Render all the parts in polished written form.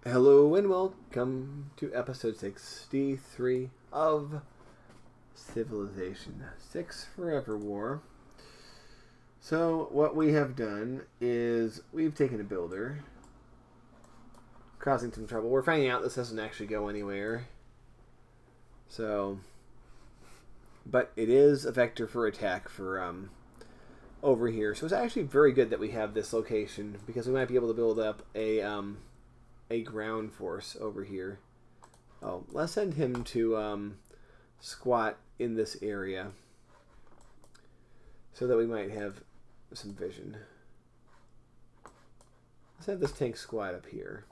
Hello and welcome to episode 63 of Civilization 6 Forever War. So what we have done is we've taken a builder, causing some trouble. We're finding out this doesn't actually go anywhere. So, but it is a vector for attack for over here. So it's actually very good that we have this location because we might be able to build up a ground force over here. Oh, let's send him to squat in this area so that we might have some vision. Let's have this tank squat up here.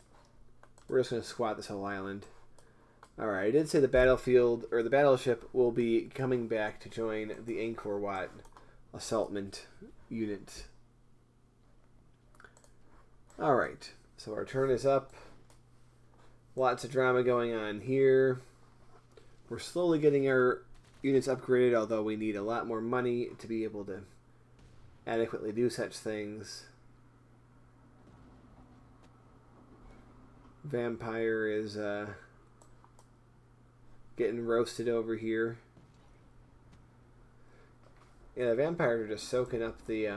We're just going to squat this whole island. Alright, I did say the battlefield, or the battleship, will be coming back to join the Angkor Wat assaultment unit. Alright, so our turn is up. Lots of drama going on here. We're slowly getting our units upgraded, although we need a lot more money to be able to adequately do such things. Vampire is getting roasted over here. Yeah, the vampires are just soaking up the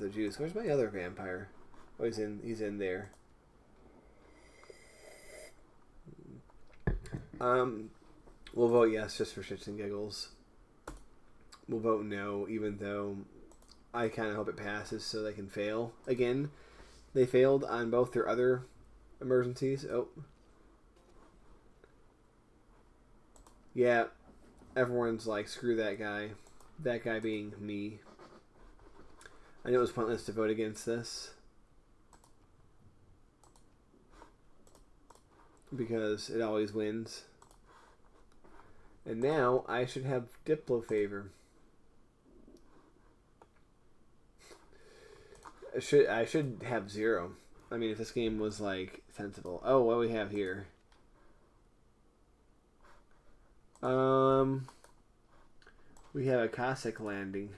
juice. Where's my other vampire? Oh, he's in there. We'll vote yes just for shits and giggles. We'll vote no, even though I kind of hope it passes so they can fail again. They failed on both their other emergencies. Oh. Yeah, everyone's like, screw that guy. That guy being me. I knew it was pointless to vote against this, because it always wins. And now I should have Diplo favor. I should have 0. I mean, if this game was like sensible. Oh, what do we have here? We have a Cossack landing.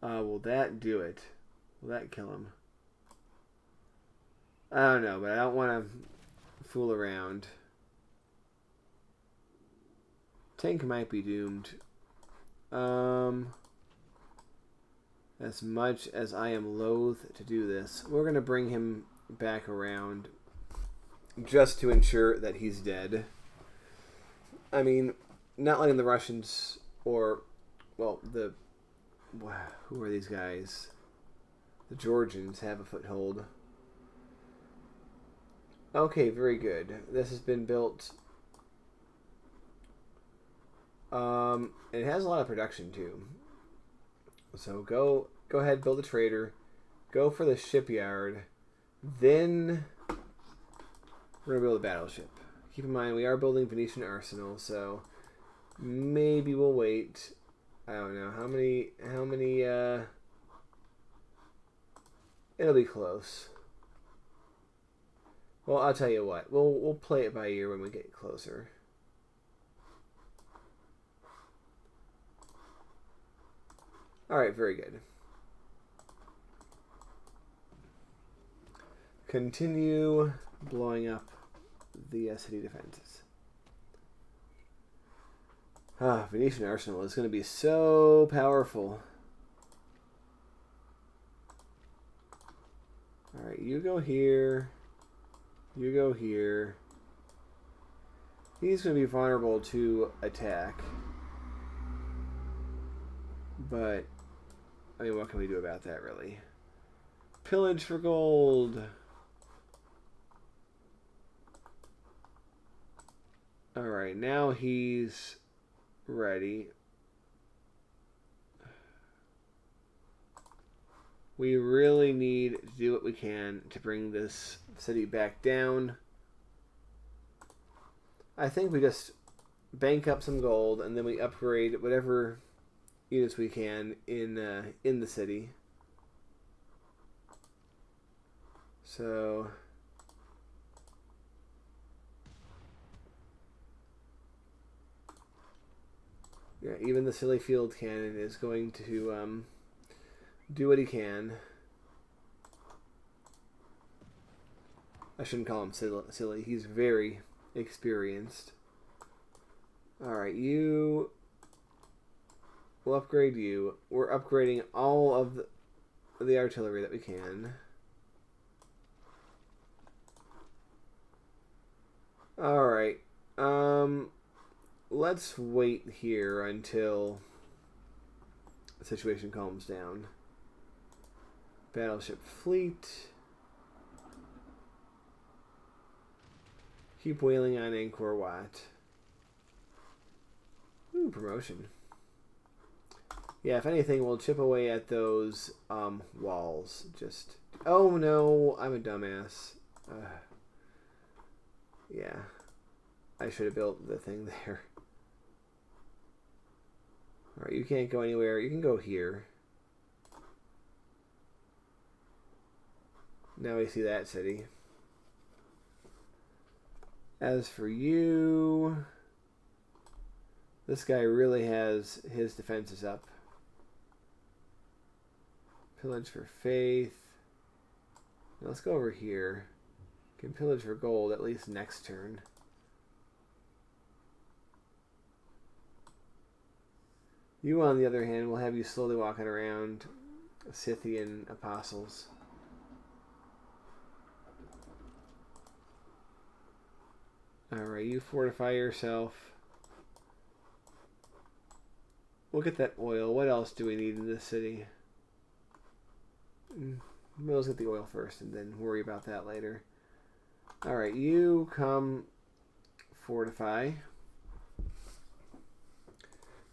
Will that do it? Will that kill him? I don't know, but I don't want to fool around. Tank might be doomed. As much as I am loath to do this, we're going to bring him back around just to ensure that he's dead. I mean, not letting the Russians or, well, who are these guys? The Georgians have a foothold. Okay, very good. This has been built. It has a lot of production too. So go ahead, build a trader. Go for the shipyard. Then we're gonna build a battleship. Keep in mind we are building Venetian arsenal, so maybe we'll wait. I don't know how many. It'll be close. Well, I'll tell you what. We'll play it by ear when we get closer. All right, very good. Continue blowing up the city defenses. Venetian arsenal is going to be so powerful. All right, you go here. You go here. He's going to be vulnerable to attack. But, I mean, what can we do about that, really? Pillage for gold. Alright, now he's ready. We really need to do what we can to bring this city back down. I think we just bank up some gold and then we upgrade whatever units we can in the city. So yeah, even the silly field cannon is going to do what he can. I shouldn't call him silly. He's very experienced. Alright, you... We'll upgrade you. We're upgrading all of the artillery that we can. Alright. Let's wait here until the situation calms down. Battleship fleet. Keep whaling on Angkor Wat. Ooh, promotion. Yeah, if anything, we'll chip away at those walls. Just... Oh, no, I'm a dumbass. Yeah. I should have built the thing there. Alright, you can't go anywhere. You can go here. Now we see that city. As for you... This guy really has his defenses up. Pillage for faith. Now let's go over here. Can pillage for gold at least next turn. You, on the other hand, will have you slowly walking around Scythian apostles. Alright, you fortify yourself. We'll get that oil. What else do we need in this city? Let's get the oil first and then worry about that later. Alright, you come fortify.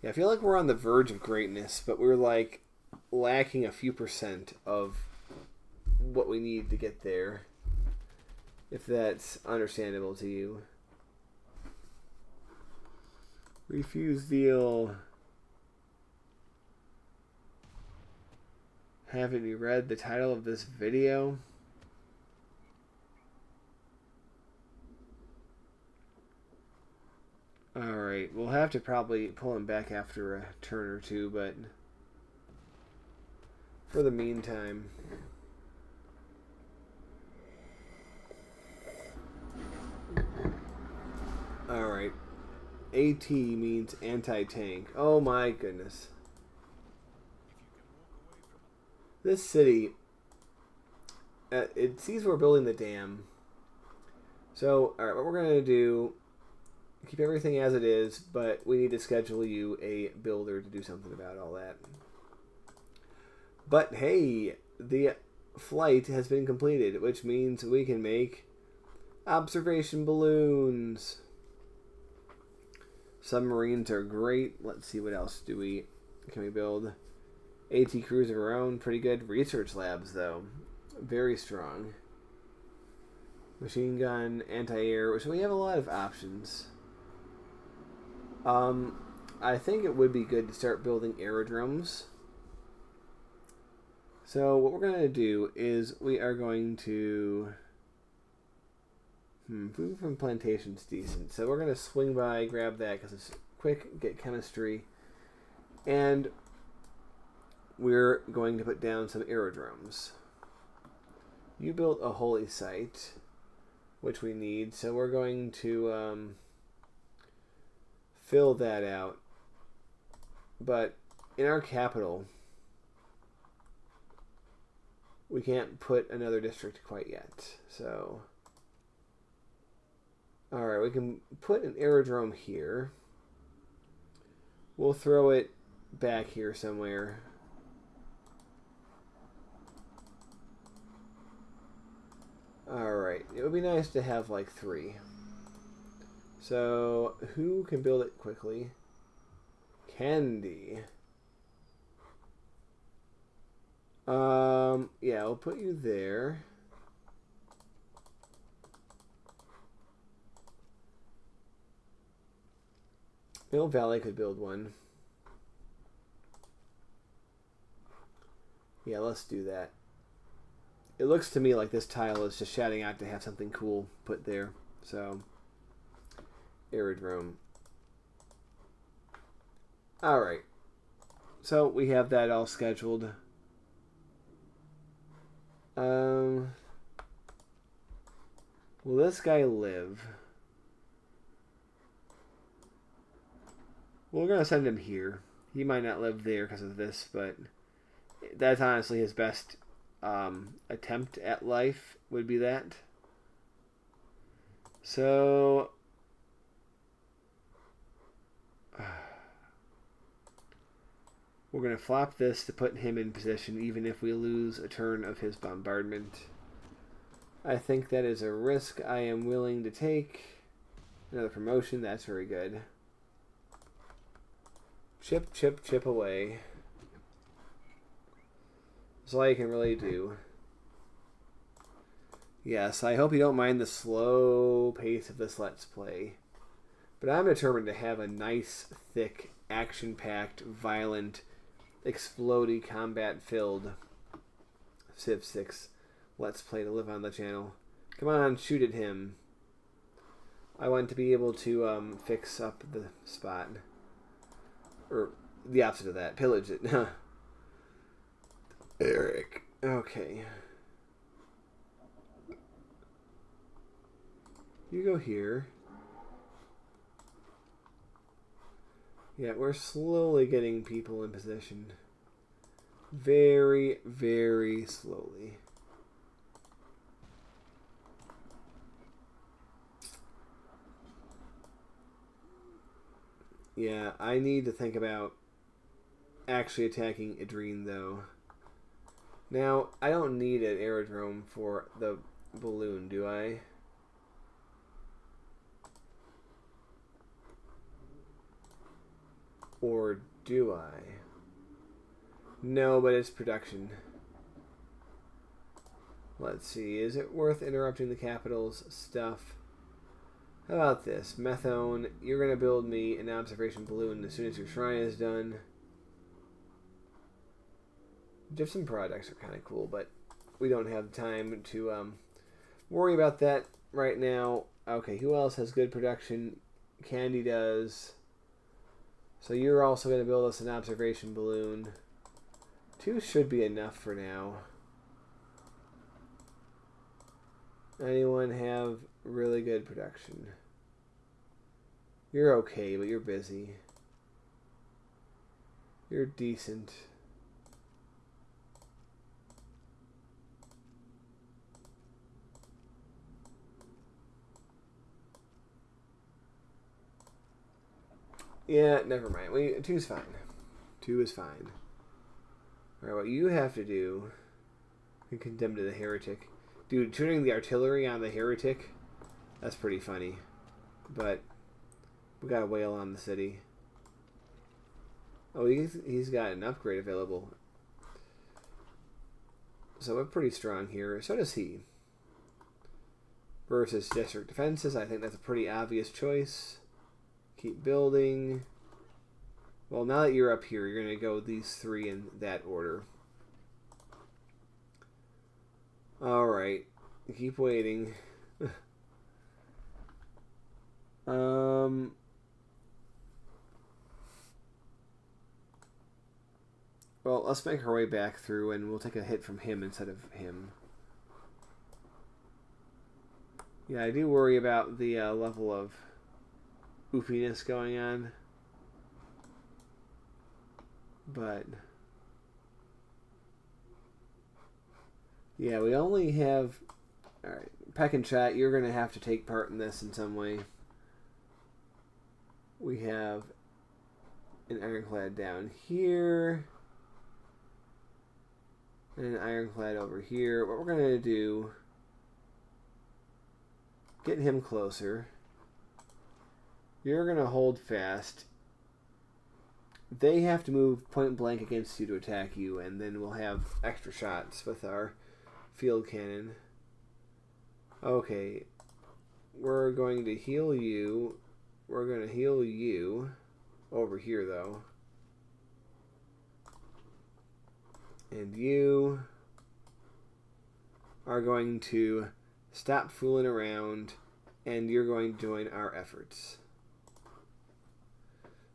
Yeah, I feel like we're on the verge of greatness, but we're like lacking a few percent of what we need to get there. If that's understandable to you. Refuse deal. Haven't you read the title of this video? Alright, we'll have to probably pull him back after a turn or two, but for the meantime... Alright. AT means anti-tank. Oh my goodness. This city, it sees we're building the dam. So, alright, what we're going to do, keep everything as it is, but we need to schedule you a builder to do something about all that. But hey, the flight has been completed, which means we can make observation balloons. Submarines are great. Let's see, what else can we build? AT crews of our own, pretty good. Research labs, though, very strong. Machine gun, anti-air, so we have a lot of options. I think it would be good to start building aerodromes. So what we're going to do is we are going to... food from plantation's decent. So we're going to swing by, grab that because it's quick, get chemistry. And we're going to put down some aerodromes. You built a holy site, which we need. So we're going to fill that out. But in our capital, we can't put another district quite yet. So... Alright, we can put an aerodrome here. We'll throw it back here somewhere. Alright, it would be nice to have like 3. So, who can build it quickly? Kandy. Yeah, I'll put you there. Mill Valley could build one. Yeah, let's do that. It looks to me like this tile is just shouting out to have something cool put there. So, aerodrome. Alright. So, we have that all scheduled. Will this guy live? Well, we're going to send him here. He might not live there because of this, but that's honestly his best attempt at life would be that. So we're going to flop this to put him in position even if we lose a turn of his bombardment. I think that is a risk I am willing to take. Another promotion, that's very good. Chip, chip, chip away. That's all I can really do. Yes, I hope you don't mind the slow pace of this Let's Play. But I'm determined to have a nice, thick, action-packed, violent, explodey, combat-filled Civ 6 Let's Play to live on the channel. Come on, shoot at him. I want to be able to fix up the spot. Or the opposite of that. Pillage it. Eric. Okay. You go here. Yeah, we're slowly getting people in position. Very, very slowly. Yeah, I need to think about actually attacking Adrene, though. Now, I don't need an aerodrome for the balloon, do I? Or do I? No, but it's production. Let's see, is it worth interrupting the capital's stuff? How about this? Methone, you're going to build me an observation balloon as soon as your shrine is done. Gypsum products are kind of cool, but we don't have time to worry about that right now. Okay, who else has good production? Kandy does. So you're also going to build us an observation balloon. 2 should be enough for now. Anyone have really good production? You're okay, but you're busy. You're decent. Yeah, never mind. 2's fine. 2 is fine. Alright, what you have to do... You condemn to the heretic. Dude, tuning the artillery on the heretic, that's pretty funny. But we got a whale on the city. Oh, he's got an upgrade available. So we're pretty strong here. So does he. Versus district defenses, I think that's a pretty obvious choice. Keep building. Well, now that you're up here, you're going to go these 3 in that order. Alright. Keep waiting. Well, let's make our way back through and we'll take a hit from him instead of him. Yeah, I do worry about the level of oofiness going on. But yeah, we only have... Alright, Peck and Chat, you're going to have to take part in this in some way. We have an ironclad down here. And an ironclad over here. What we're going to do... Get him closer. You're going to hold fast. They have to move point blank against you to attack you, and then we'll have extra shots with our field cannon. Okay. We're going to heal you. We're going to heal you. Over here, though. And you are going to stop fooling around, and you're going to join our efforts.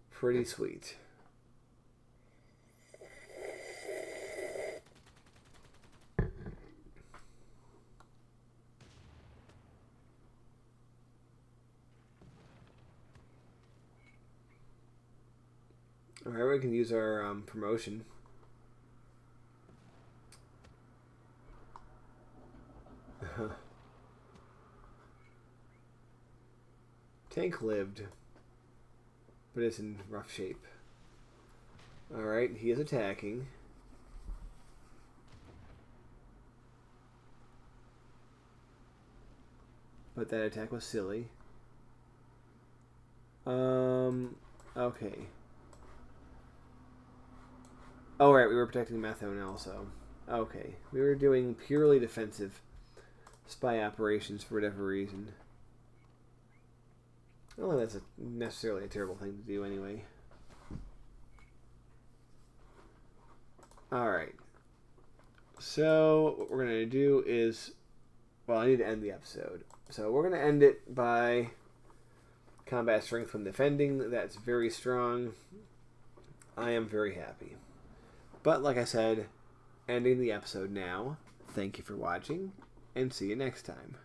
Pretty sweet. Alright, we can use our promotion. Tank lived, but it's in rough shape. Alright, he is attacking. But that attack was silly. Okay. Oh, right, we were protecting Methone also. Okay, we were doing purely defensive spy operations for whatever reason. I don't think that's necessarily a terrible thing to do anyway. Alright. So, what we're going to do is... Well, I need to end the episode. So, we're going to end it by combat strength when defending. That's very strong. I am very happy. But, like I said, ending the episode now. Thank you for watching, and see you next time.